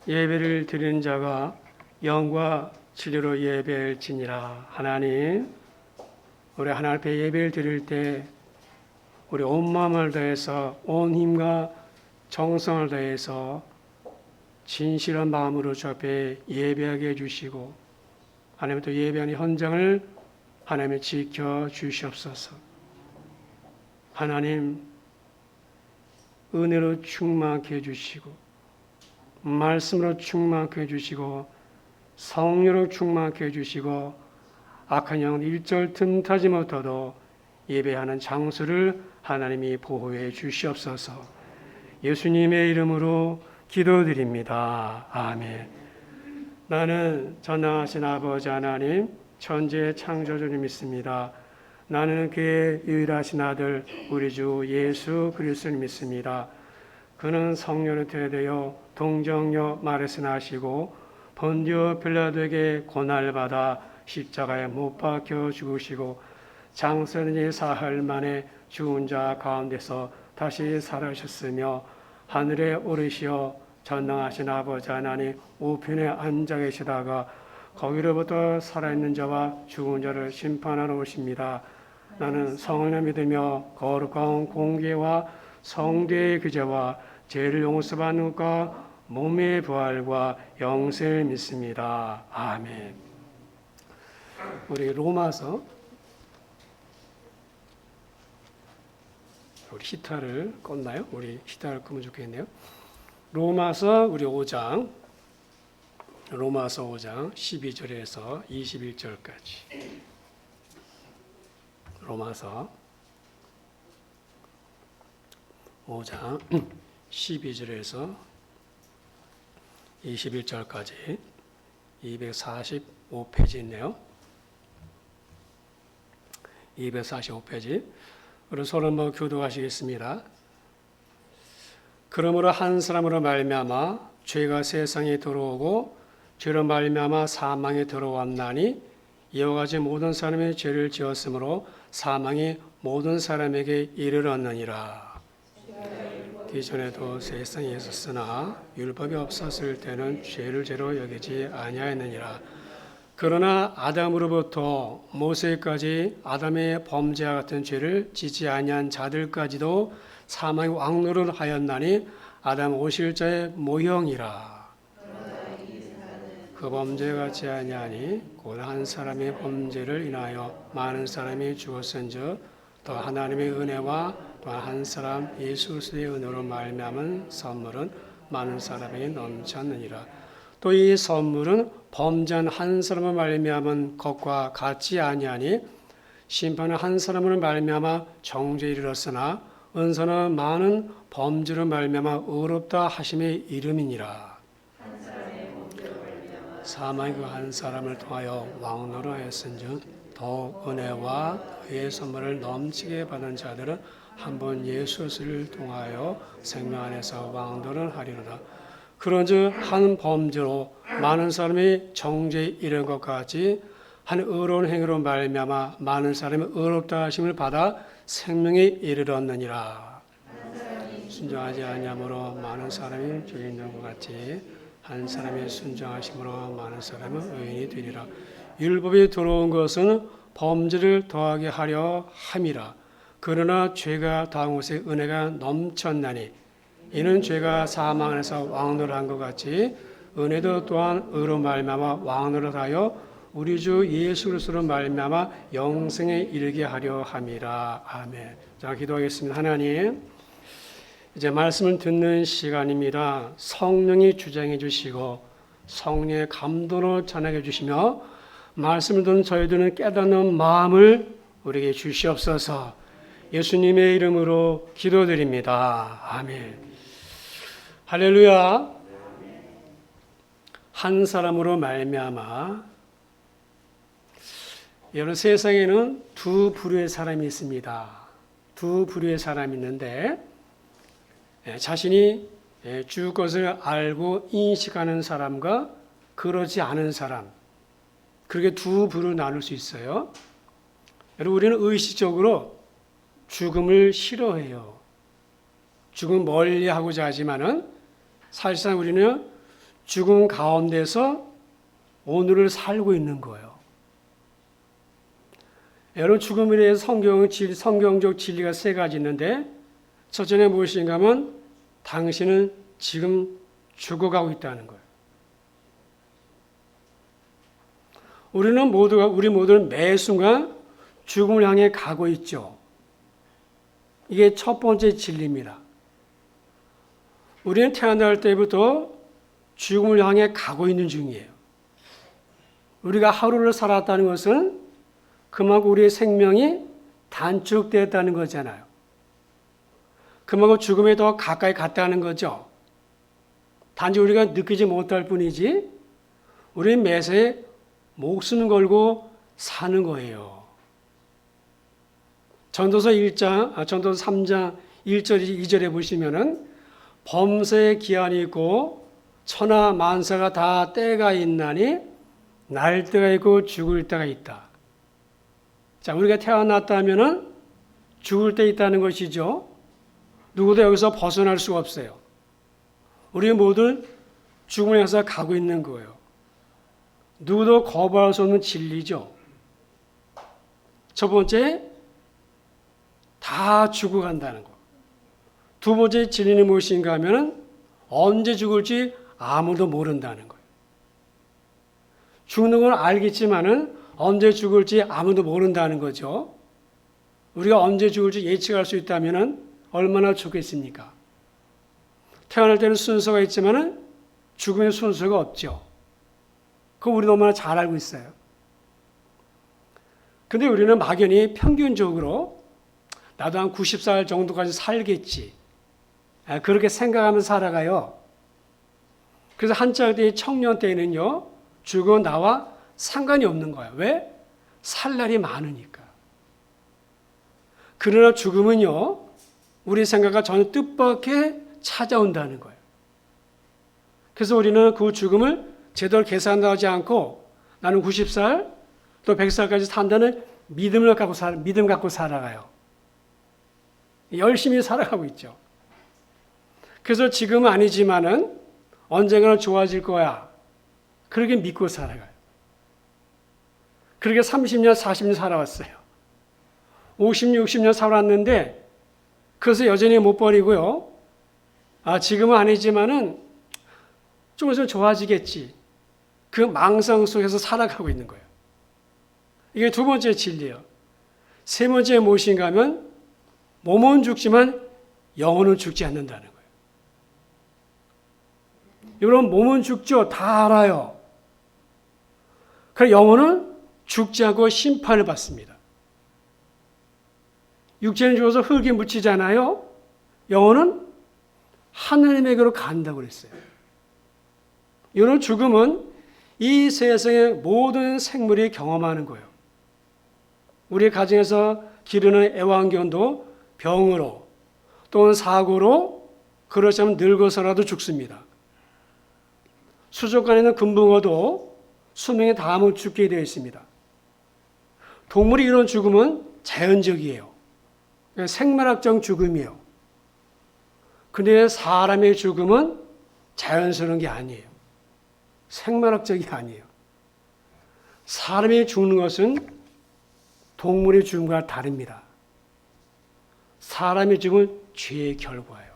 예배를 드리는 자가 영과 진리로 예배할지니라. 하나님, 우리 하나님 앞에 예배를 드릴 때 우리 온 마음을 다해서 온 힘과 정성을 다해서 진실한 마음으로 주 앞에 예배하게 해주시고, 하나님 또 예배하는 현장을 하나님이 지켜 주시옵소서. 하나님, 은혜로 충만케 해주시고, 말씀으로 충만케 해주시고, 성령으로 충만케 해주시고, 악한 영은 일절 틈타지 못하도 예배하는 장소를 하나님이 보호해 주시옵소서. 예수님의 이름으로 기도드립니다. 아멘. 나는 전능하신 아버지 하나님, 천지의 창조주를 믿습니다. 나는 그의 유일하신 아들 우리 주 예수 그리스도를 믿습니다. 그는 성령으로 되어 동정녀 마르스 나시고 본디오 빌라도에게 고난을 받아 십자가에 못 박혀 죽으시고 장사된 사흘 만에 죽은 자 가운데서 다시 살아오셨으며 하늘에 오르시어 전능하신 아버지 하나님 우편에 앉아 계시다가 거기로부터 살아있는 자와 죽은 자를 심판하러 오십니다. 나는 성령을 믿으며 거룩한 공개와 성대의 규제와 죄를 용서받는 것과 몸의 부활과 영생을 믿습니다. 아멘. 우리 로마서, 우리 히타를 껐나요? 우리 히타를 끄면 좋겠네요. 로마서 우리 5장, 로마서 5장 12절에서 21절까지. 로마서 5장 12절에서 21절까지 245페이지인데요. 245페이지. 우리 서로 한번 교독하시겠습니다. 그러므로 한 사람으로 말미암아 죄가 세상에 들어오고 죄로 말미암아 사망에 들어왔나니 이와 같이 모든 사람이 죄를 지었으므로 사망이 모든 사람에게 이르렀느니라. 기존에도 세상에 있었으나 율법이 없었을 때는 죄를 죄로 여기지 아니하였느니라. 그러나 아담으로부터 모세까지 아담의 범죄와 같은 죄를 지지 아니한 자들까지도 사망의 왕노를 하였나니 아담 오실자의 모형이라. 그 범죄가 같지 아니하니 곧 한 사람의 범죄를 인하여 많은 사람이 죽었은즉 또 하나님의 은혜와 또 한 사람 예수 그리스도의 은혜로 말미암은 선물은 많은 사람에게 넘쳤느니라. 또 이 선물은 범죄한 한 사람을 말미암은 것과 같지 아니하니 심판은 한 사람을 말미암아 정죄에 이르렀으나 은사는 많은 범죄를 말미암아 의롭다 하심의 이름이니라. 사망이 그 한 사람을 통하여 왕노로 하였은즉 더욱 은혜와 의의 선물을 넘치게 받은 자들은 한 번 예수를 통하여 생명 안에서 왕노를 하리로다. 그런즉 한 범죄로 많은 사람이 정죄에 이른 것 같이 한 의로운 행위로 말미암아 많은 사람이 의롭다 하심을 받아 생명에 이르렀느니라. 순종하지 아니함으로 많은 사람이 죄인 된 것 같이 한 사람이 순종하심으로 많은 사람은 의인이 되리라. 율법이 들어온 것은 범죄를 더하게 하려 함이라. 그러나 죄가 더한 곳에 은혜가 넘쳤나니 이는 죄가 사망 안에서 왕노를 것 같이 은혜도 또한 의로 말미암아 왕노를 하여 우리 주 예수 그리스도로 말미암아 영생에 이르게 하려 함이라. 아멘. 자, 기도하겠습니다. 하나님, 이제 말씀을 듣는 시간입니다. 성령이 주장해 주시고 성령의 감동으로 전하게 주시며 말씀을 듣는 저희들은 깨닫는 마음을 우리에게 주시옵소서. 예수님의 이름으로 기도드립니다. 아멘. 할렐루야. 한 사람으로 말미암아. 여러분, 세상에는 두 부류의 사람이 있습니다. 두 부류의 사람이 있는데 자신이 주 것을 알고 인식하는 사람과 그러지 않은 사람, 그렇게 두 부류로 나눌 수 있어요. 여러분, 우리는 의식적으로 죽음을 싫어해요. 죽음 멀리하고자 하지만은 사실상 우리는 죽음 가운데서 오늘을 살고 있는 거예요. 여러분, 죽음에 대해서 성경적 진리가 세 가지 있는데, 첫째는 무엇인가 하면 당신은 지금 죽어가고 있다는 거예요. 우리 모두는 매 순간 죽음을 향해 가고 있죠. 이게 첫 번째 진리입니다. 우리는 태어날 때부터 죽음을 향해 가고 있는 중이에요. 우리가 하루를 살았다는 것은 그만큼 우리의 생명이 단축되었다는 거잖아요. 그만큼 죽음에 더 가까이 갔다는 거죠. 단지 우리가 느끼지 못할 뿐이지 우리는 매사에 목숨을 걸고 사는 거예요. 전도서 3장 1절 2절에 보시면은 범사에 기한이 있고 천하 만사가 다 때가 있나니 날 때가 있고 죽을 때가 있다. 자, 우리가 태어났다면은 죽을 때 있다는 것이죠. 누구도 여기서 벗어날 수가 없어요. 우리 모두 죽음을 향해서 가고 있는 거예요. 누구도 거부할 수 없는 진리죠. 첫 번째, 다 죽어간다는 거. 두 번째 진리는 무엇인가 하면 언제 죽을지 아무도 모른다는 거예요. 죽는 건 알겠지만은 언제 죽을지 아무도 모른다는 거죠. 우리가 언제 죽을지 예측할 수 있다면 얼마나 좋겠습니까? 태어날 때는 순서가 있지만은 죽음의 순서가 없죠. 그거 우리 너무나 잘 알고 있어요. 근데 우리는 막연히 평균적으로 나도 한 90살 정도까지 살겠지. 그렇게 생각하면서 살아가요. 그래서 한창 때 청년 때는요, 죽어 나와 상관이 없는 거예요. 왜? 살 날이 많으니까. 그러나 죽음은요, 우리 생각과 전혀 뜻밖에 찾아온다는 거예요. 그래서 우리는 그 죽음을 제대로 계산하지 않고 나는 90살 또 100살까지 산다는 믿음 갖고 살아가요. 열심히 살아가고 있죠. 그래서 지금은 아니지만은 언젠가는 좋아질 거야. 그렇게 믿고 살아가요. 그렇게 30년, 40년 살아왔어요. 50년, 60년 살았는데 그것을 여전히 못 버리고요. 지금은 아니지만은 좀 있으면 좋아지겠지. 그 망상 속에서 살아가고 있는 거예요. 이게 두 번째 진리예요. 세 번째 무엇인가 하면 몸은 죽지만 영혼은 죽지 않는다는 거예요. 여러분, 몸은 죽죠. 다 알아요. 그러나 영혼은 죽지 않고 심판을 받습니다. 육체는 죽어서 흙에 묻히잖아요. 영혼은 하나님에게로 간다고 그랬어요. 이런 죽음은 이 세상의 모든 생물이 경험하는 거예요. 우리 가정에서 기르는 애완견도 병으로 또는 사고로 그렇지 않으면 늙어서라도 죽습니다. 수족관에 있는 금붕어도 수명이 닿으면 죽게 되어 있습니다. 동물이 이런 죽음은 자연적이에요. 생물학적 죽음이에요. 근데 사람의 죽음은 자연스러운 게 아니에요. 생물학적이 아니에요. 사람이 죽는 것은 동물의 죽음과 다릅니다. 사람의 죽음은 죄의 결과예요.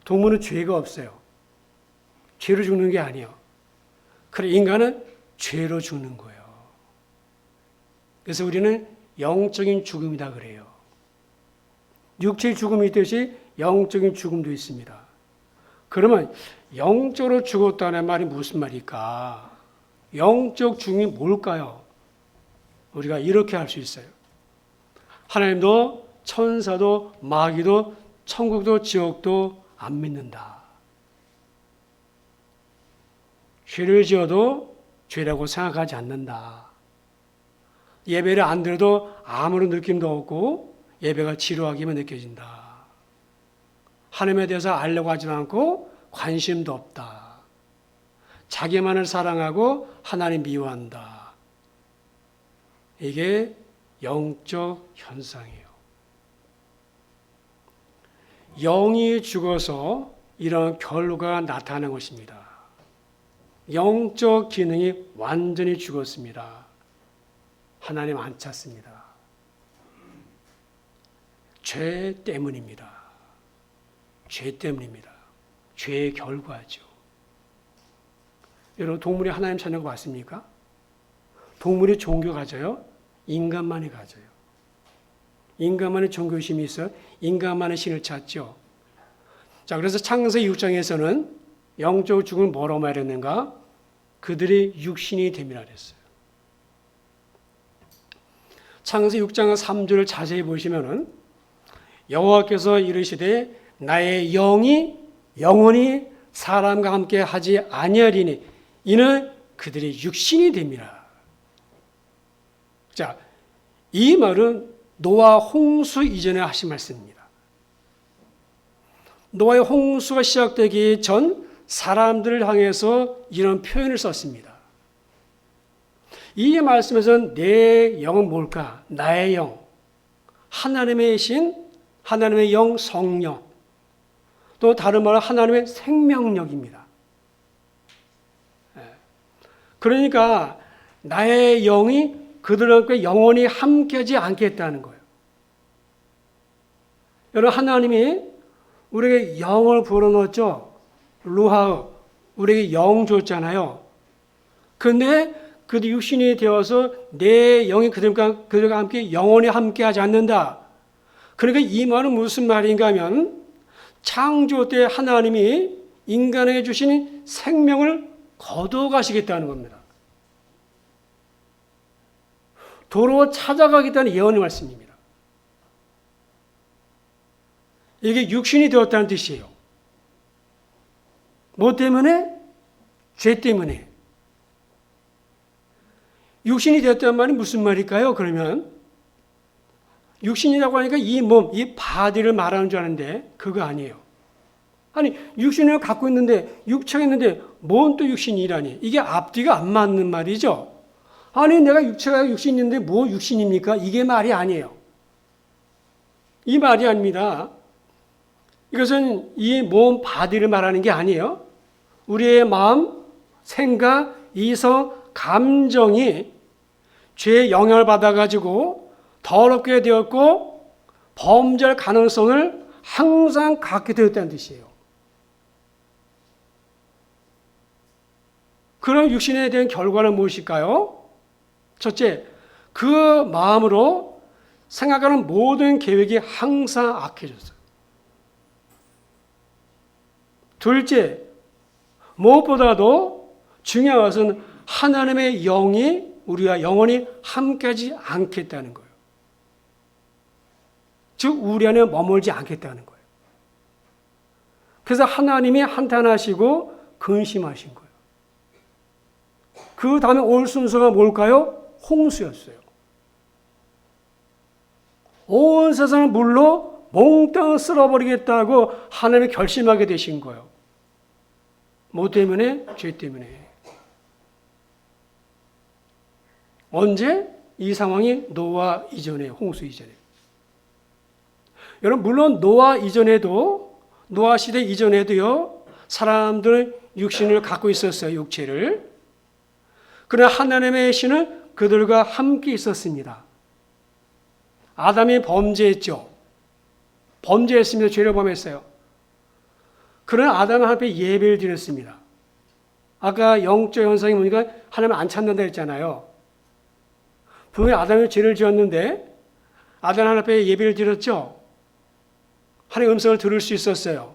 동물은 죄가 없어요. 죄로 죽는 게 아니에요. 그래, 인간은 죄로 죽는 거예요. 그래서 우리는 영적인 죽음이다 그래요. 육체의 죽음이 있듯이 영적인 죽음도 있습니다. 그러면 영적으로 죽었다는 말이 무슨 말일까? 영적 죽음이 뭘까요? 우리가 이렇게 할 수 있어요. 하나님도 천사도 마귀도 천국도 지옥도 안 믿는다. 죄를 지어도 죄라고 생각하지 않는다. 예배를 안 드려도 아무런 느낌도 없고 예배가 지루하기만 느껴진다. 하나님에 대해서 알려고 하지 않고 관심도 없다. 자기만을 사랑하고 하나님 미워한다. 이게 영적 현상이에요. 영이 죽어서 이런 결과가 나타나는 것입니다. 영적 기능이 완전히 죽었습니다. 하나님 안 찾습니다. 죄 때문입니다. 죄 때문입니다. 죄의 결과죠. 여러분, 동물이 하나님 찾는 거 맞습니까? 동물이 종교 가져요? 인간만이 가져요. 인간만의 종교심이 있어요. 인간만의 신을 찾죠. 자, 그래서 창세기 6장에서는 영적 죽음을 뭐라고 말했는가? 그들이 육신이 됨이라 그랬어요. 창세기 6장 3절을 자세히 보시면은 여호와께서 이르시되 나의 영이 영원히 사람과 함께 하지 아니하리니 이는 그들이 육신이 됨이라. 자, 이 말은 노아 홍수 이전에 하신 말씀입니다. 노아의 홍수가 시작되기 전 사람들을 향해서 이런 표현을 썼습니다. 이 말씀에서는 내 영은 뭘까? 나의 영, 하나님의 신, 하나님의 영, 성령, 또 다른 말로 하나님의 생명력입니다. 그러니까 나의 영이 그들과 영원히 함께하지 않겠다는 거예요. 여러분, 하나님이 우리에게 영을 불어넣었죠. 루하흐, 우리에게 영 줬잖아요. 근데 그들 육신이 되어서 내 영이 그들과 함께 영원히 함께하지 않는다. 그러니까 이 말은 무슨 말인가 하면 창조 때 하나님이 인간에게 주신 생명을 거둬가시겠다는 겁니다. 도로 찾아가겠다는 예언의 말씀입니다. 이게 육신이 되었다는 뜻이에요. 뭐 때문에? 죄 때문에. 육신이 되었다는 말이 무슨 말일까요? 그러면 육신이라고 하니까 이 몸, 이 바디를 말하는 줄 아는데 그거 아니에요. 아니, 육신을 갖고 있는데, 육체가 있는데 뭔 또 육신이라니. 이게 앞뒤가 안 맞는 말이죠. 아니, 내가 육체가 육신인데 뭐 육신입니까? 이게 말이 아니에요. 이 말이 아닙니다. 이것은 이 몸 바디를 말하는 게 아니에요. 우리의 마음, 생각, 이성, 감정이 죄의 영향을 받아가지고 더럽게 되었고 범죄할 가능성을 항상 갖게 되었다는 뜻이에요. 그럼 육신에 대한 결과는 무엇일까요? 첫째, 그 마음으로 생각하는 모든 계획이 항상 악해졌어요. 둘째, 무엇보다도 중요한 것은 하나님의 영이 우리와 영원히 함께하지 않겠다는 거예요. 즉 우리 안에 머물지 않겠다는 거예요. 그래서 하나님이 한탄하시고 근심하신 거예요. 그 다음에 올 순서가 뭘까요? 홍수였어요. 온 세상을 물로 몽땅 쓸어버리겠다고 하나님이 결심하게 되신 거예요. 뭐 때문에? 죄 때문에. 언제? 이 상황이 노아 이전에, 홍수 이전에. 여러분, 물론 노아 이전에도, 노아 시대 이전에도요, 사람들은 육신을 갖고 있었어요, 육체를. 그러나 하나님의 신은 그들과 함께 있었습니다. 아담이 범죄했죠. 범죄했습니다. 죄를 범했어요. 그러나 아담은 하나님 앞에 예배를 드렸습니다. 아까 영적 현상이 보니까 하나님을 안 찾는다 했잖아요. 분명히 아담이 죄를 지었는데 아담 하나님 앞에 예배를 드렸죠. 하나님의 음성을 들을 수 있었어요.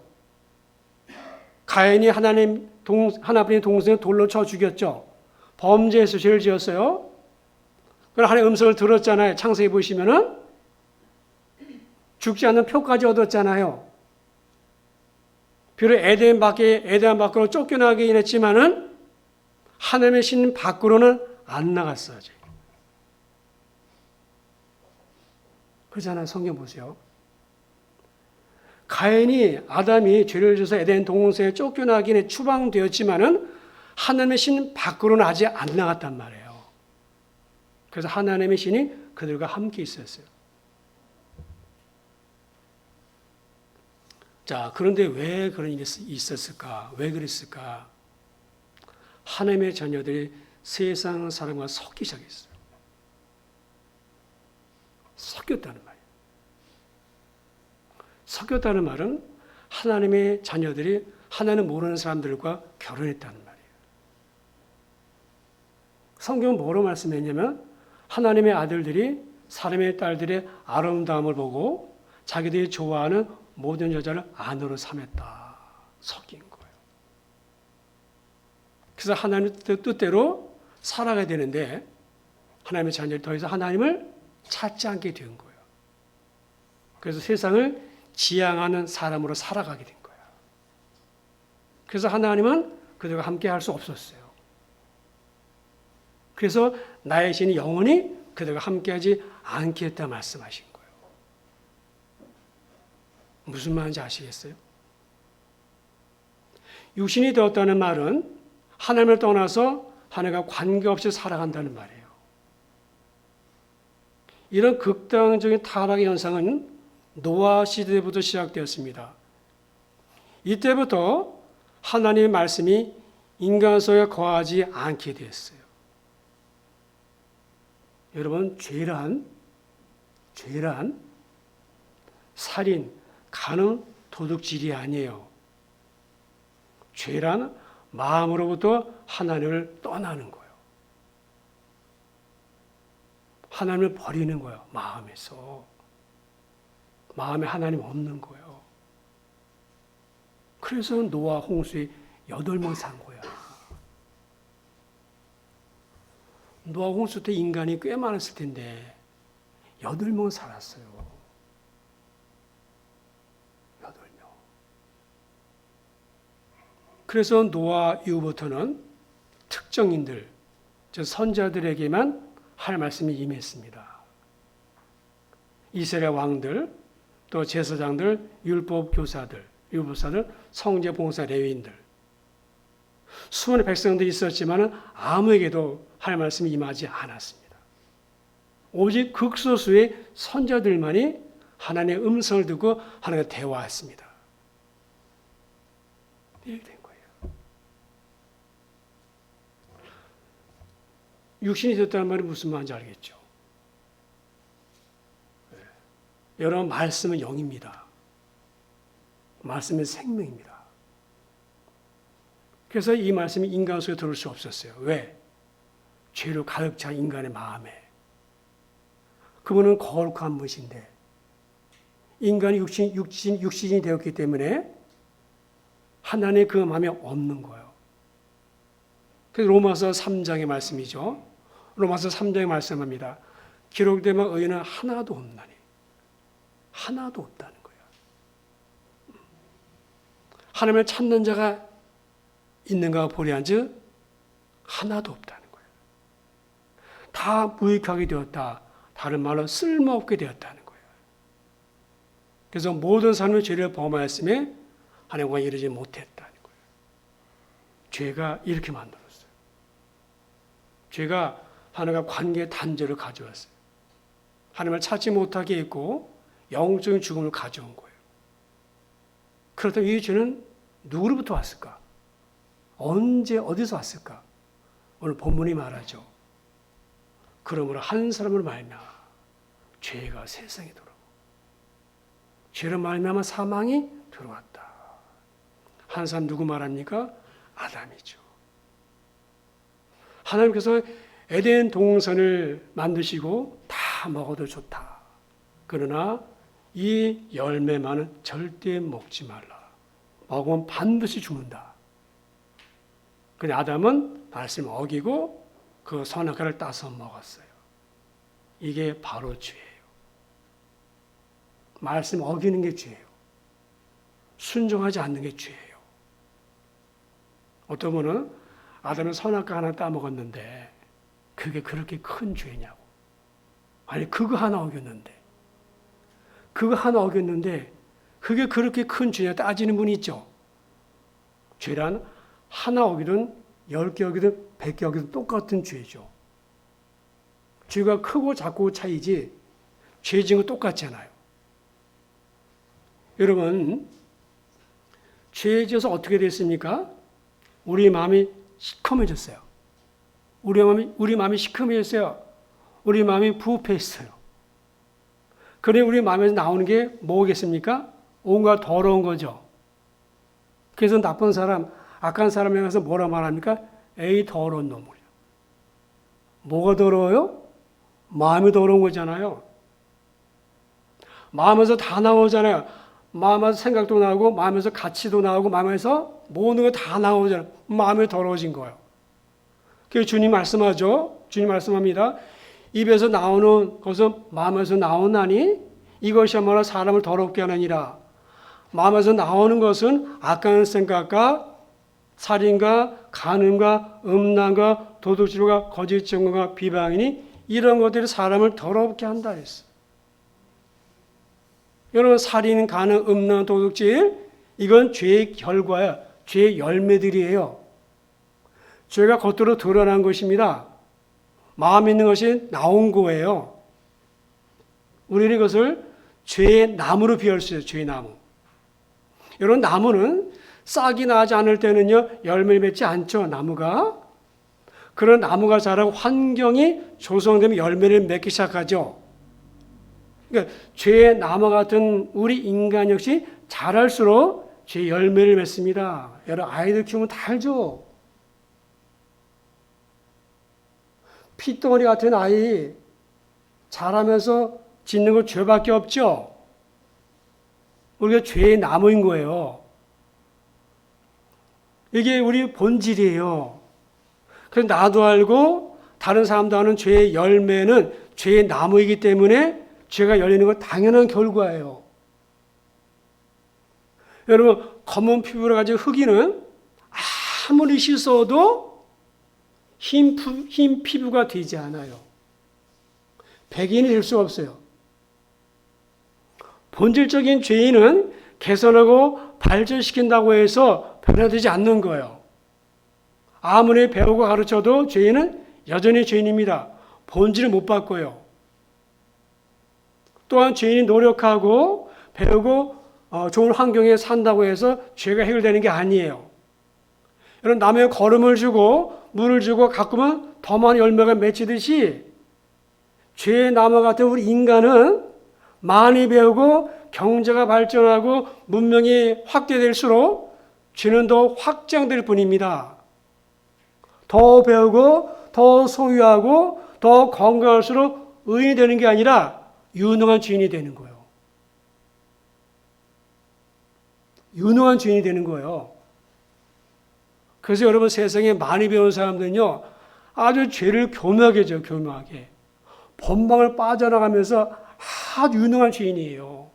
가인이 하나님의 동생을 돌로 쳐 죽였죠. 범죄해서 죄를 지었어요. 그럼 하나님의 음성을 들었잖아요. 창세기 보시면은 죽지 않는 표까지 얻었잖아요. 비록 에덴 밖으로 쫓겨나긴 했지만은 하나님의 신 밖으로는 안 나갔어요. 그러잖아요. 성경 보세요. 가인이 아담이 죄를 져서 에덴 동산에 쫓겨나긴 추방되었지만은 하나님의 신 밖으로는 아직 안 나갔단 말이에요. 그래서 하나님의 신이 그들과 함께 있었어요. 자, 그런데 왜 그런 일이 있었을까? 왜 그랬을까? 하나님의 자녀들이 세상 사람과 섞기 시작했어요. 섞였다는 말이에요. 섞였다는 말은 하나님의 자녀들이 하나님 모르는 사람들과 결혼했다는 말이에요. 성경은 뭐로 말씀했냐면 하나님의 아들들이 사람의 딸들의 아름다움을 보고 자기들이 좋아하는 모든 여자를 아내로 삼았다. 섞인 거예요. 그래서 하나님의 뜻대로 살아가야 되는데 하나님의 자녀들이 더 이상 하나님을 찾지 않게 된 거예요. 그래서 세상을 지향하는 사람으로 살아가게 된 거예요. 그래서 하나님은 그들과 함께 할 수 없었어요. 그래서 나의 신이 영원히 그들과 함께하지 않겠다 말씀하신 거예요. 무슨 말인지 아시겠어요? 육신이 되었다는 말은 하나님을 떠나서 하나님과 관계없이 살아간다는 말이에요. 이런 극단적인 타락의 현상은 노아 시대부터 시작되었습니다. 이때부터 하나님의 말씀이 인간 속에 거하지 않게 되었어요. 여러분, 죄란 살인, 간음, 도둑질이 아니에요. 죄란 마음으로부터 하나님을 떠나는 거예요. 하나님을 버리는 거예요. 마음에서. 마음에 하나님 없는 거예요. 그래서 노아 홍수에 8명 산 거야. 노아 홍수 때 인간이 꽤 많았을 텐데 8명 살았어요. 8명. 그래서 노아 이후부터는 특정인들, 즉 선자들에게만 할 말씀이 임했습니다. 이스라엘 왕들, 또 제사장들, 율법 교사들, 성제 봉사 레위인들, 수많은 백성들이 있었지만 아무에게도 할 말씀이 임하지 않았습니다. 오직 극소수의 선자들만이 하나님의 음성을 듣고 하나님과 대화했습니다. 이렇게 된 거예요. 육신이 됐다는 말이 무슨 말인지 알겠죠? 여러분, 말씀은 영입니다. 말씀은 생명입니다. 그래서 이 말씀이 인간 속에 들어올 수 없었어요. 왜? 죄로 가득 찬 인간의 마음에. 그분은 거룩한 분이신데 인간이 육신이 되었기 때문에 하나님의 그 마음에 없는 거예요. 그래서 로마서 3장의 말씀이죠. 로마서 3장에 말씀합니다. 기록되면 의인은 하나도 없나니. 하나도 없다는 거예요. 하나님을 찾는 자가 있는가 보리한즉 하나도 없다는 거예요. 다 무익하게 되었다. 다른 말로 쓸모없게 되었다는 거예요. 그래서 모든 사람의 죄를 범하였음에 하나님과 이르지 못했다는 거예요. 죄가 이렇게 만들었어요. 죄가 하나님과 관계 단절을 가져왔어요. 하나님을 찾지 못하게 했고 영적인 죽음을 가져온 거예요. 그렇다면 이 죄는 누구로부터 왔을까? 언제 어디서 왔을까? 오늘 본문이 말하죠. 그러므로 한 사람으로 말미암아 죄가 세상에 들어오고 죄로 말미암아 사망이 들어왔다. 한 사람 누구 말합니까? 아담이죠. 하나님께서 에덴 동산을 만드시고 다 먹어도 좋다. 그러나 이 열매만은 절대 먹지 말라. 먹으면 반드시 죽는다. 근데 아담은 말씀을 어기고 그 선악과를 따서 먹었어요. 이게 바로 죄예요. 말씀 어기는 게 죄예요. 순종하지 않는 게 죄예요. 어떤 분은 아담은 선악과 하나 따먹었는데 그게 그렇게 큰 죄냐고. 아니 그거 하나 어겼는데 그게 그렇게 큰 죄냐 따지는 분이 있죠. 죄란 하나 어기든 10개 어기든 100개 어기든 똑같은 죄죠. 죄가 크고 작고 차이지 죄 지은 거 똑같잖아요. 여러분 죄에 지어서 어떻게 됐습니까? 우리 마음이 시커매졌어요. 우리 마음이 시커매졌어요. 우리 마음이 부패했어요. 그래 우리 마음에서 나오는 게 뭐겠습니까? 온갖 더러운 거죠. 그래서 나쁜 사람, 악한 사람에 가서 뭐라 말합니까? 에이 더러운 놈이야. 뭐가 더러워요? 마음이 더러운 거잖아요. 마음에서 다 나오잖아요. 마음에서 생각도 나오고 마음에서 가치도 나오고 마음에서 모든 거 다 나오잖아요. 마음이 더러워진 거예요. 그래서 주님 말씀하죠. 주님 말씀합니다. 입에서 나오는 것은 마음에서 나오나니 이것이야말로 사람을 더럽게 하느니라. 마음에서 나오는 것은 악한 생각과 살인과 간음과 음란과 도둑질과 거짓 증거가 비방이니 이런 것들이 사람을 더럽게 한다 했어. 여러분 살인, 간음, 음란, 도둑질 이건 죄의 결과야. 죄의 열매들이에요. 죄가 겉으로 드러난 것입니다. 마음에 있는 것이 나온 거예요. 우리는 이것을 죄의 나무로 비유할 수 있어요. 죄의 나무. 여러분 나무는 싹이 나지 않을 때는요 열매를 맺지 않죠. 나무가. 그런 나무가 자라고 환경이 조성되면 열매를 맺기 시작하죠. 그러니까 죄의 나무 같은 우리 인간 역시 자랄수록 죄의 열매를 맺습니다. 여러분 아이들 키우면 다 알죠. 피덩어리 같은 아이 자라면서 짓는 건 죄밖에 없죠. 우리가 죄의 나무인 거예요. 이게 우리 본질이에요. 그래서 나도 알고 다른 사람도 아는 죄의 열매는 죄의 나무이기 때문에 죄가 열리는 건 당연한 결과예요. 여러분 검은 피부를 가진 흑인은 아무리 씻어도 흰 피부가 되지 않아요. 백인이 될 수가 없어요. 본질적인 죄인은 개선하고 발전시킨다고 해서 변화되지 않는 거예요. 아무리 배우고 가르쳐도 죄인은 여전히 죄인입니다. 본질을 못 바꿔요. 또한 죄인이 노력하고 배우고 좋은 환경에 산다고 해서 죄가 해결되는 게 아니에요. 여러분 남의 걸음을 주고 물을 주고 가꾸면 더 많은 열매가 맺히듯이 죄의 나무 같은 우리 인간은 많이 배우고 경제가 발전하고 문명이 확대될수록 죄는 더 확장될 뿐입니다. 더 배우고 더 소유하고 더 건강할수록 의인이 되는 게 아니라 유능한 주인이 되는 거예요. 유능한 주인이 되는 거예요. 그래서 여러분 세상에 많이 배운 사람들은요 아주 죄를 교묘하게 져요. 교묘하게. 본방을 빠져나가면서 아주 유능한 주인이에요.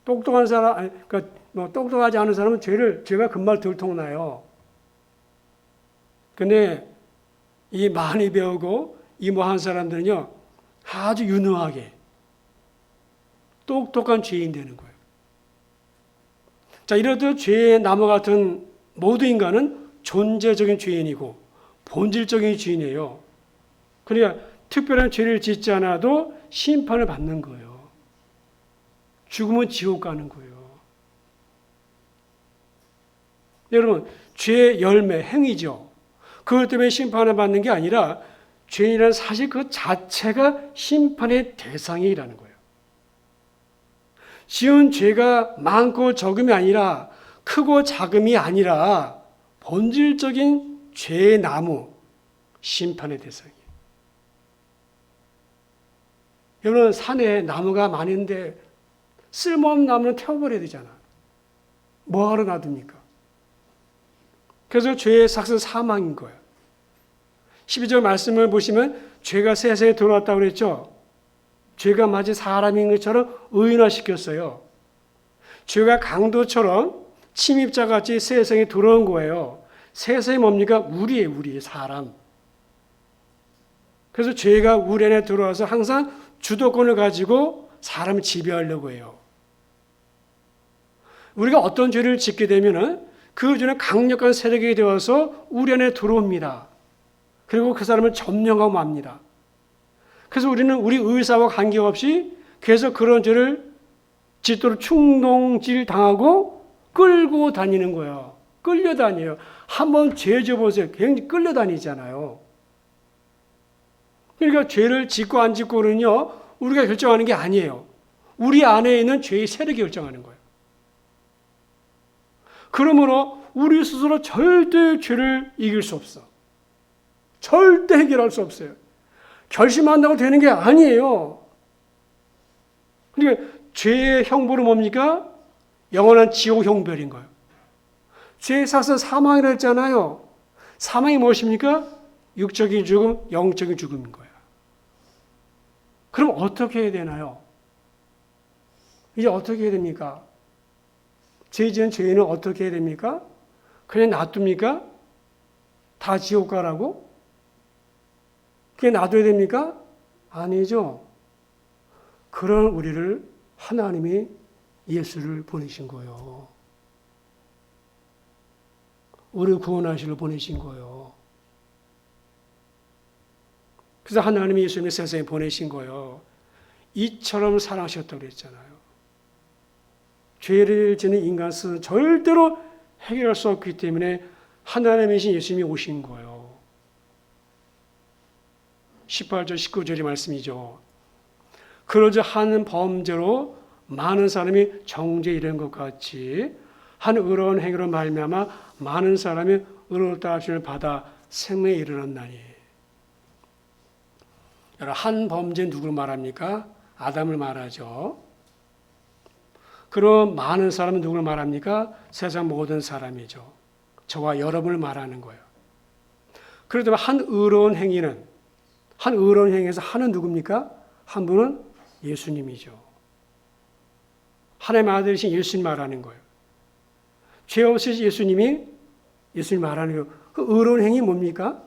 똑똑한 사람, 그러니까 똑똑하지 않은 사람은 죄가 금방 들통나요. 근데 이 많이 배우고 이모한 사람들은요 아주 유능하게 똑똑한 죄인 되는 거예요. 자, 이렇듯 죄의 나무 같은 모든 인간은 존재적인 죄인이고 본질적인 죄인이에요. 그러니까 특별한 죄를 짓지 않아도 심판을 받는 거예요. 죽으면 지옥 가는 거예요. 여러분, 죄의 열매, 행위죠. 그것 때문에 심판을 받는 게 아니라 죄인이라는 사실 그 자체가 심판의 대상이라는 거예요. 지은 죄가 많고 적음이 아니라 크고 작음이 아니라 본질적인 죄의 나무, 심판의 대상이에요. 여러분 산에 나무가 많은데 쓸모없는 나무는 태워버려야 되잖아. 뭐하러 놔둡니까? 그래서 죄의 삭은 사망인 거예요. 12절 말씀을 보시면 죄가 세상에 들어왔다고 그랬죠. 죄가 마치 사람인 것처럼 의인화시켰어요. 죄가 강도처럼 침입자같이 세상에 들어온 거예요. 세상이 뭡니까? 우리예요. 우리 사람. 그래서 죄가 우리 안에 들어와서 항상 주도권을 가지고 사람을 지배하려고 해요. 우리가 어떤 죄를 짓게 되면 그 죄는 강력한 세력이 되어서 우리 안에 들어옵니다. 그리고 그 사람을 점령하고 맙니다. 그래서 우리는 우리 의사와 관계없이 계속 그런 죄를 짓도록 충동질 당하고 끌고 다니는 거예요. 끌려다녀요. 한번 죄 져보세요. 굉장히 끌려다니잖아요. 그러니까 죄를 짓고 안 짓고는요, 우리가 결정하는 게 아니에요. 우리 안에 있는 죄의 세력이 결정하는 거예요. 그러므로 우리 스스로 절대 죄를 이길 수 없어. 절대 해결할 수 없어요. 결심한다고 되는 게 아니에요. 그러니까 죄의 형벌은 뭡니까? 영원한 지옥 형벌인 거예요. 죄의 삭은 사망이라 했잖아요. 사망이 무엇입니까? 육적인 죽음, 영적인 죽음인 거예요. 그럼 어떻게 해야 되나요? 이제 어떻게 해야 됩니까? 죄 지은 죄인은 어떻게 해야 됩니까? 그냥 놔둡니까? 다 지옥 가라고? 그냥 놔둬야 됩니까? 아니죠. 그런 우리를 하나님이 예수를 보내신 거예요. 우리를 구원하시러 보내신 거예요. 그래서 하나님이 예수님을 세상에 보내신 거예요. 이처럼 사랑하셨다고 그랬잖아요. 죄를 지는 인간은 절대로 해결할 수 없기 때문에 하나님이신 예수님이 오신 거예요. 18절, 19절의 말씀이죠. 그러자 한 범죄로 많은 사람이 정죄에 이른 것 같이 한 의로운 행위로 말미암아 많은 사람이 의롭다 하심을 받아 생명에 이르렀나니. 한 범죄 누구를 말합니까? 아담을 말하죠. 그럼 많은 사람은 누구를 말합니까? 세상 모든 사람이죠. 저와 여러분을 말하는 거예요. 그렇다면 한 의로운 행위에서 한은 누굽니까? 한 분은 예수님이죠. 하나님의 아들이신 예수님 말하는 거예요. 죄 없으신 예수님 말하는 거예요. 그 의로운 행위 뭡니까?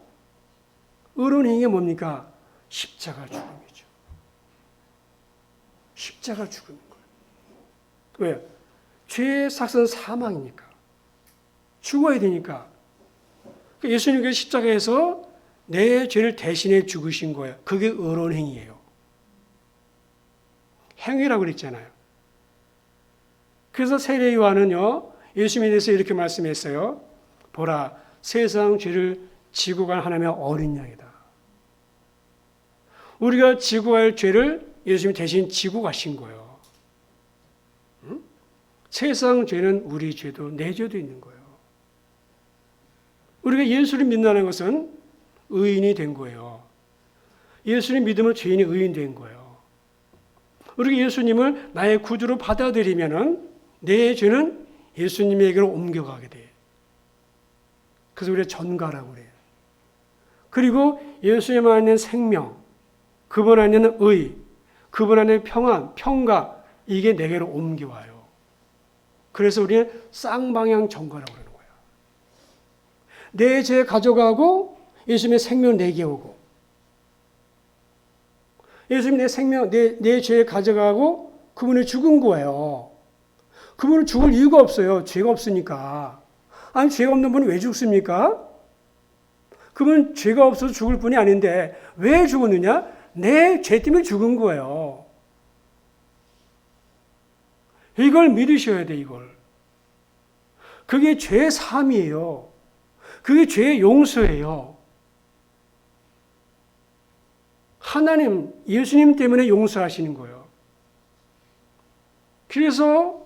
의로운 행위가 뭡니까? 십자가 죽음이죠. 십자가 죽음인 거예요. 왜요? 죄의 삭은 사망이니까. 죽어야 되니까. 예수님께서 십자가에서 내 죄를 대신해 죽으신 거예요. 그게 의로운 행위예요. 행위라고 그랬잖아요. 그래서 세례 요한은요, 예수님에 대해서 이렇게 말씀했어요. 보라, 세상 죄를 지고 간 하나님의 어린 양이다. 우리가 지고 갈 죄를 예수님이 대신 지고 가신 거예요. 응? 세상 죄는 우리 죄도 내 죄도 있는 거예요. 우리가 예수를 믿는다는 것은 의인이 된 거예요. 예수를 믿으면 죄인이 의인 된 거예요. 우리가 예수님을 나의 구주로 받아들이면은 내 죄는 예수님에게로 옮겨가게 돼. 그래서 우리가 전가라고 그래요. 그리고 예수님 안에 있는 생명, 그분 안에 있는 의, 그분 안에 있는 평안, 평가, 이게 내게로 옮겨와요. 그래서 우리는 쌍방향 전가라고 그러는 거예요. 내 죄 가져가고 예수님의 생명 내게 오고, 예수님 내 생명, 내 죄 가져가고 그분이 죽은 거예요. 그분은 죽을 이유가 없어요. 죄가 없으니까. 아니, 죄가 없는 분은 왜 죽습니까? 그분은 죄가 없어서 죽을 뿐이 아닌데 왜 죽었느냐? 내 죄 때문에 죽은 거예요. 이걸 믿으셔야 돼, 이걸. 그게 죄 사함이에요. 그게 죄의 용서예요. 하나님, 예수님 때문에 용서하시는 거예요. 그래서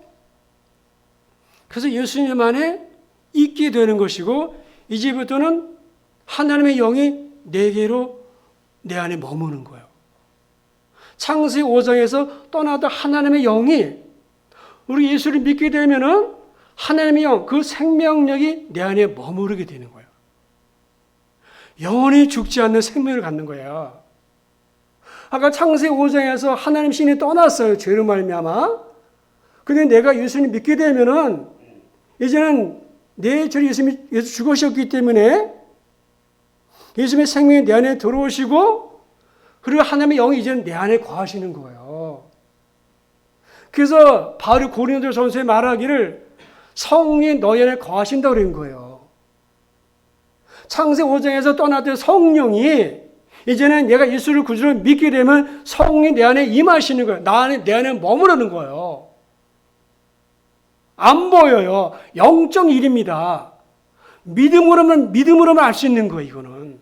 예수님 안에 있게 되는 것이고, 이제부터는 하나님의 영이 내게로 내 안에 머무는 거예요. 창세기 5장에서 떠나던 하나님의 영이 우리 예수를 믿게 되면은 하나님의 영, 그 생명력이 내 안에 머무르게 되는 거예요. 영원히 죽지 않는 생명을 갖는 거예요. 아까 창세기 5장에서 하나님 신이 떠났어요. 죄로 말미암아. 근데 내가 예수님 믿게 되면은 이제는 내 죄를 예수 죽으셨기 때문에 예수님의 생명이 내 안에 들어오시고, 그리고 하나님의 영이 이제는 내 안에 거하시는 거예요. 그래서 바울이 고린도전서에 말하기를 성령이 너희 안에 거하신다고 그런 거예요. 창세기 5장에서 떠났던 성령이 이제는 내가 예수를 구주로 믿게 되면 성령이 내 안에 임하시는 거예요. 내 안에 머무르는 거예요. 안 보여요. 영적 일입니다. 믿음으로만 알 수 있는 거예요, 이거는.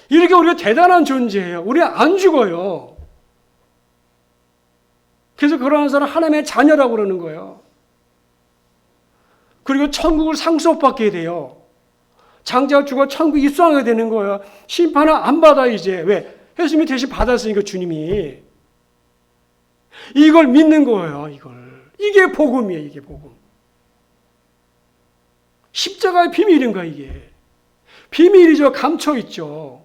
이렇게 우리가 대단한 존재예요. 우리 안 죽어요. 그래서 그러한 사람 하나님의 자녀라고 그러는 거예요. 그리고 천국을 상속받게 돼요. 장자가 죽어 천국 입성하게 되는 거예요. 심판을 안 받아 이제. 왜? 예수님이 대신 받았으니까 주님이. 이걸 믿는 거예요. 이게 복음이에요. 이게 복음. 십자가의 비밀인가 이게. 비밀이죠. 감춰있죠.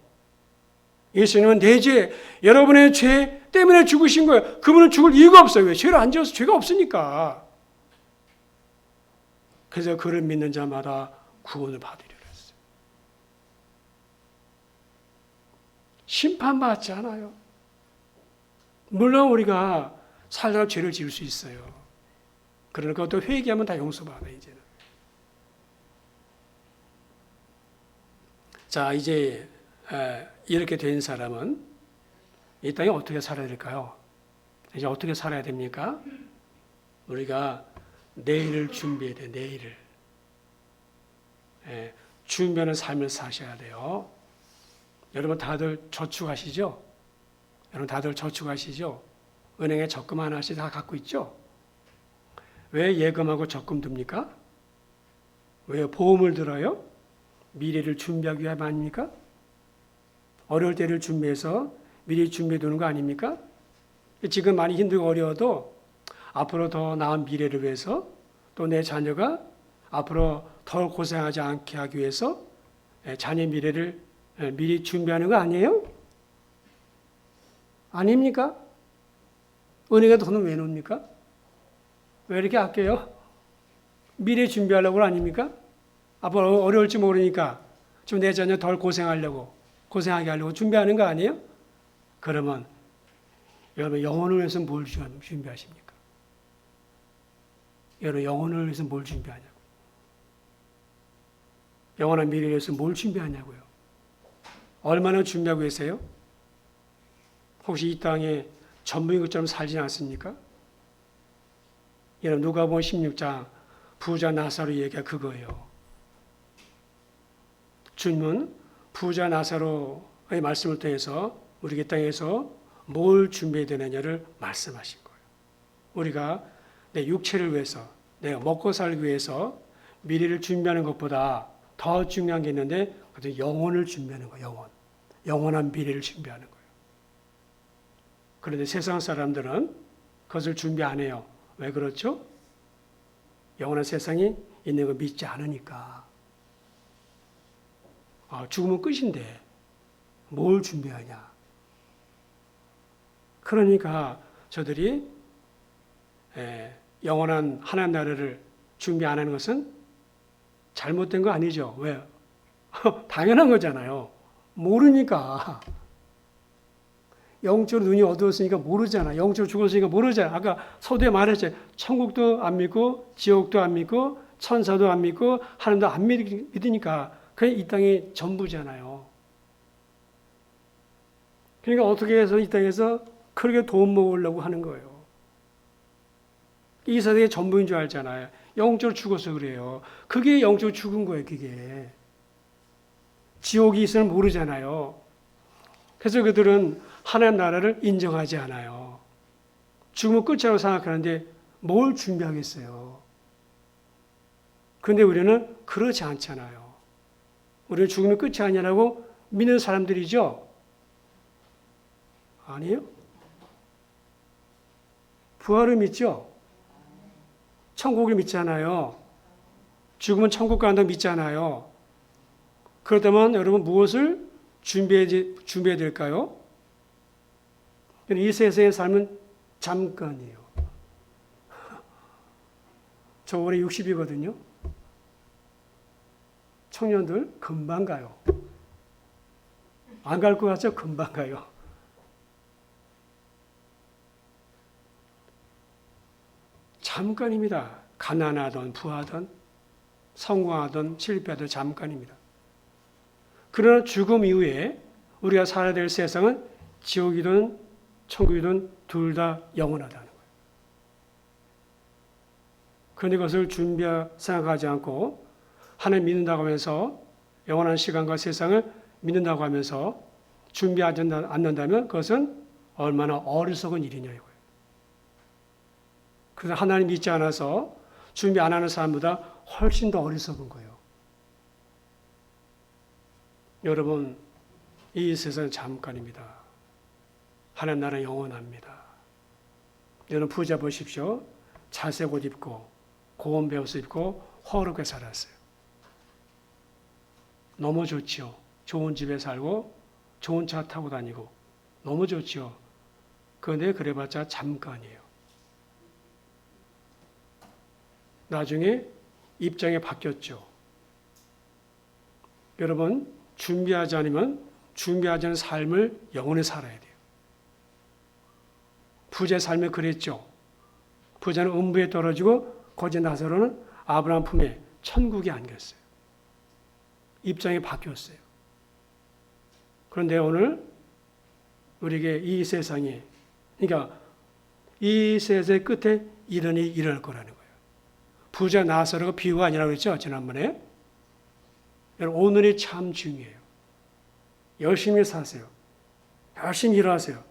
예수님은 내 죄, 여러분의 죄 때문에 죽으신 거예요. 그분은 죽을 이유가 없어요. 왜? 죄를 안 지어서 죄가 없으니까. 그래서 그를 믿는 자마다 구원을 받으리라 했어요. 심판받지 않아요. 물론 우리가 살다가 죄를 지을 수 있어요. 그러나 그것도 회개하면 다 용서받아요, 이제는. 자, 이제 이렇게 된 사람은 이 땅에 어떻게 살아야 될까요? 이제 어떻게 살아야 됩니까? 우리가 내일을 준비해야 돼요. 내일을. 준비하는 삶을 사셔야 돼요. 여러분 다들 저축하시죠? 여러분 다들 저축하시죠? 은행에 적금 하나씩 다 갖고 있죠? 왜 예금하고 적금 듭니까? 왜 보험을 들어요? 미래를 준비하기 위함 아닙니까? 어려울 때를 준비해서 미리 준비해 두는 거 아닙니까? 지금 많이 힘들고 어려워도 앞으로 더 나은 미래를 위해서 또 내 자녀가 앞으로 덜 고생하지 않게 하기 위해서 자녀 미래를 미리 준비하는 거 아니에요? 아닙니까? 은행에 돈은 왜 놓습니까? 왜 이렇게 아껴요? 미래 준비하려고 아닙니까? 앞으로 어려울지 모르니까 좀 내 자녀 덜 고생하게 하려고 준비하는 거 아니에요? 그러면 여러분 영혼을 위해서 뭘 준비하십니까? 여러분 영혼을 위해서 뭘 준비하냐고? 영원한 미래를 위해서 뭘 준비하냐고요? 얼마나 준비하고 계세요? 혹시 이 땅에 전부인 것처럼 살지 않습니까? 여러분 누가복음 16장 부자 나사로 얘기가 그거예요. 주님은 부자 나사로의 말씀을 통해서 우리 땅에서 뭘 준비해야 되느냐를 말씀하신 거예요. 우리가 내 육체를 위해서 내가 먹고 살기 위해서 미래를 준비하는 것보다 더 중요한 게 있는데 그것은 영혼을 준비하는 거예요. 영원한 미래를 준비하는 거예요. 그런데 세상 사람들은 그것을 준비 안 해요. 왜 그렇죠? 영원한 세상이 있는 거 믿지 않으니까. 죽으면 끝인데 뭘 준비하냐. 그러니까 저들이 영원한 하나님 나라를 준비 안 하는 것은 잘못된 거 아니죠. 왜? 당연한 거잖아요. 모르니까. 영적으로 눈이 어두웠으니까 모르잖아. 영적으로 죽었으니까 모르잖아. 아까 서두에 말했죠. 천국도 안 믿고 지옥도 안 믿고 천사도 안 믿고 하나님도 안 믿으니까 그게 이 땅의 전부잖아요. 그러니까 어떻게 해서 이 땅에서 그렇게 돈 모으려고 하는 거예요. 이 세상의 전부인 줄 알잖아요. 영적으로 죽어서 그래요. 그게 영적으로 죽은 거예요. 그게. 지옥이 있으면 모르잖아요. 그래서 그들은 하나님 나라를 인정하지 않아요. 죽으면 끝이라고 생각하는데 뭘 준비하겠어요. 그런데 우리는 그렇지 않잖아요. 우리는 죽으면 끝이 아니라고 믿는 사람들이죠. 아니에요? 부활을 믿죠. 천국을 믿잖아요. 죽으면 천국 간다고 믿잖아요. 그렇다면 여러분 무엇을 준비해야 될까요? 이 세상의 삶은 잠깐이에요. 저 올해 60이거든요. 청년들 금방 가요. 안 갈 것 같죠? 금방 가요. 잠깐입니다. 가난하든 부하든 성공하든 실패하든 잠깐입니다. 그러나 죽음 이후에 우리가 살아야 될 세상은 지옥이든 천국이든 둘 다 영원하다는 거예요. 그런데 그것을 생각하지 않고 하나님 믿는다고 하면서 영원한 시간과 세상을 믿는다고 하면서 준비하지 않는다면 그것은 얼마나 어리석은 일이냐 이거예요. 그래서 하나님 믿지 않아서 준비 안 하는 사람보다 훨씬 더 어리석은 거예요. 여러분, 이 세상은 잠깐입니다. 하나님 나라는 영원합니다. 여러분 부자 보십시오. 자색 옷 입고 고운 배옷 입고 허름하게 살았어요. 너무 좋지요. 좋은 집에 살고 좋은 차 타고 다니고 너무 좋지요. 그런데 그래봤자 잠깐이에요. 나중에 입장이 바뀌었죠. 여러분 준비하지 않으면 준비하지 않은 삶을 영원히 살아야 돼요. 부자의 삶에 그랬죠. 부자는 음부에 떨어지고 거지 나사로는 아브라함 품에 천국에 안겼어요. 입장이 바뀌었어요. 그런데 오늘 우리에게 이 세상에, 그러니까 이 세상의 끝에 이런 일이 일어날 거라는 거예요. 부자 나사로가 비유가 아니라고 그랬죠, 지난번에. 여러분, 오늘이 참 중요해요. 열심히 사세요. 열심히 일하세요.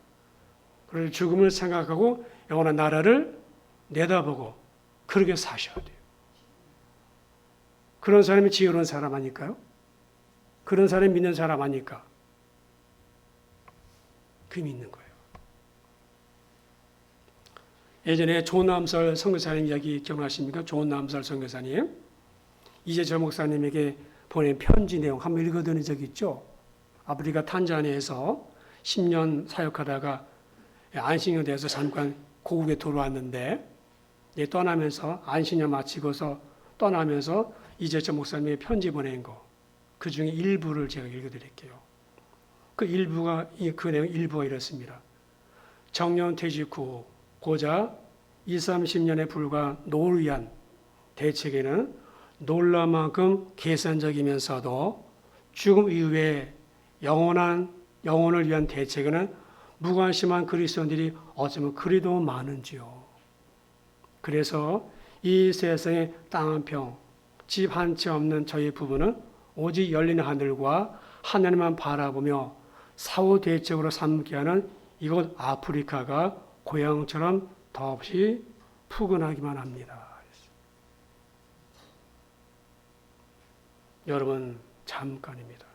그리고 죽음을 생각하고 영원한 나라를 내다보고 그렇게 사셔야 돼요. 그런 사람이 지혜로운 사람 아닐까요? 그런 사람이 믿는 사람 아닐까? 그 믿는 거예요. 예전에 조남설 선교사님 이야기 기억나십니까? 조남설 선교사님. 이재철 목사님에게 보낸 편지 내용 한번 읽어드린 적 있죠? 아프리카 탄자니아에서 10년 사역하다가 안식년에서 잠깐 고국에 돌아왔는데 떠나면서 안식년 마치고서 떠나면서 이재철 목사님의 편지 보낸 거 그 중에 일부를 제가 읽어드릴게요. 그 내용 일부가 이렇습니다. 정년 퇴직 후 고작 20, 30년에 불과 노를 위한 대책에는 놀랄 만큼 계산적이면서도 죽음 이후에 영혼을 위한 대책에는 무관심한 그리스도인들이 어쩌면 그리도 많은지요. 그래서 이 세상에 땅 한 평, 집 한 채 없는 저희 부부는 오직 열린 하늘과 하늘만 바라보며 사후 대책으로 삼게 하는 이곳 아프리카가 고향처럼 더없이 푸근하기만 합니다. 여러분, 잠깐입니다.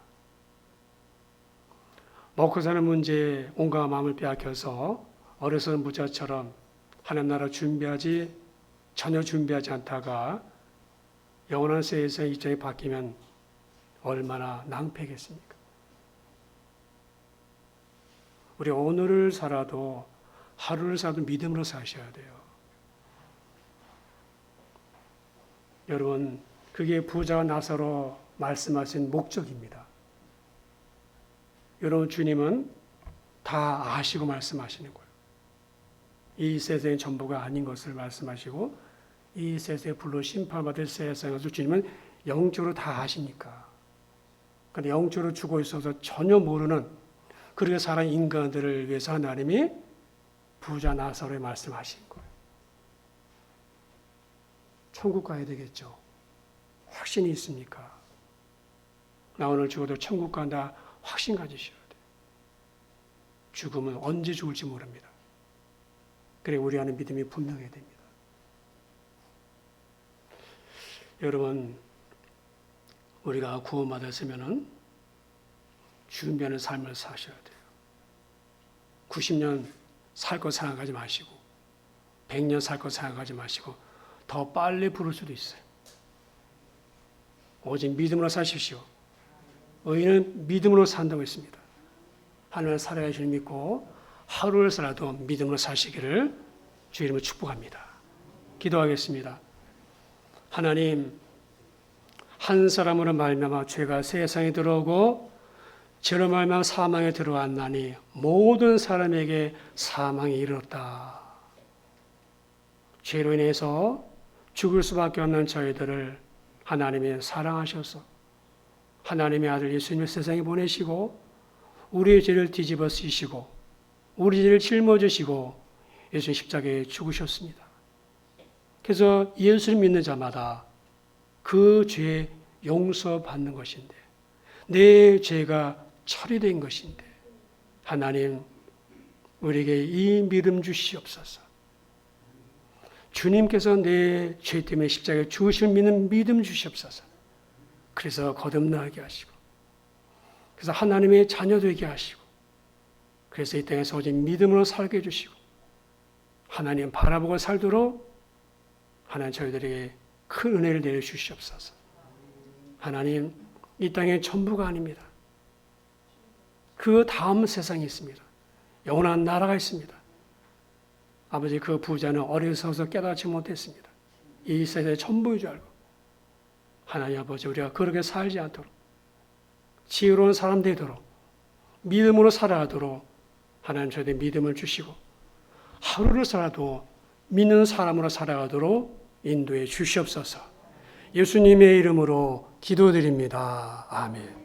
먹고 사는 문제에 온갖 마음을 빼앗겨서 어려서는 부자처럼 하나님 나라 전혀 준비하지 않다가 영원한 세상의 입장이 바뀌면 얼마나 낭패겠습니까? 우리 오늘을 살아도 하루를 살아도 믿음으로 사셔야 돼요. 여러분, 그게 부자와 나사로 말씀하신 목적입니다. 여러분, 주님은 다 아시고 말씀하시는 거예요. 이 세상의 전부가 아닌 것을 말씀하시고 이 세상에 불로 심판받을 세상에서 주님은 영적으로 다 아시니까. 그런데 영적으로 죽어 있어서 전혀 모르는 그렇게 살아있는 인간들을 위해서 하나님이 부자 나사로의 말씀하신 거예요. 천국 가야 되겠죠. 확신이 있습니까? 나 오늘 죽어도 천국 간다 확신 가지셔야 돼요. 죽음은 언제 죽을지 모릅니다. 그래 우리 안에 믿음이 분명해야 됩니다. 여러분, 우리가 구원받았으면 준비하는 삶을 사셔야 돼요. 90년 살 것 생각하지 마시고 100년 살 것 생각하지 마시고 더 빨리 부를 수도 있어요. 오직 믿음으로 사십시오. 의인은 믿음으로 산다고 했습니다. 하나님을 살아야 할 믿고 하루를 살아도 믿음으로 사시기를 주 이름으로 축복합니다. 기도하겠습니다. 하나님, 한 사람으로 말미암아 죄가 세상에 들어오고 죄로 말미암아 사망에 들어왔나니 모든 사람에게 사망이 이르렀다. 죄로 인해서 죽을 수밖에 없는 저희들을 하나님이 사랑하셔서 하나님의 아들 예수님을 세상에 보내시고 우리의 죄를 뒤집어 쓰시고 우리 죄를 짊어지시고 예수님 십자가에 죽으셨습니다. 그래서 예수를 믿는 자마다 그 죄 용서받는 것인데, 내 죄가 처리된 것인데, 하나님 우리에게 이 믿음 주시옵소서. 주님께서 내 죄 때문에 십자가에 죽으실 믿는 믿음 주시옵소서. 그래서 거듭나게 하시고, 그래서 하나님의 자녀 되게 하시고, 그래서 이 땅에서 오직 믿음으로 살게 해주시고, 하나님 바라보고 살도록 하나님 저희들에게 큰 은혜를 내려주시옵소서. 하나님 이 땅의 전부가 아닙니다. 그 다음 세상이 있습니다. 영원한 나라가 있습니다. 아버지, 그 부자는 어리석어서 깨닫지 못했습니다. 이 세상의 전부인 줄 알고. 하나님 아버지, 우리가 그렇게 살지 않도록, 지혜로운 사람 되도록, 믿음으로 살아가도록 하나님 저희들 믿음을 주시고, 하루를 살아도 믿는 사람으로 살아가도록 인도해 주시옵소서. 예수님의 이름으로 기도드립니다. 아멘.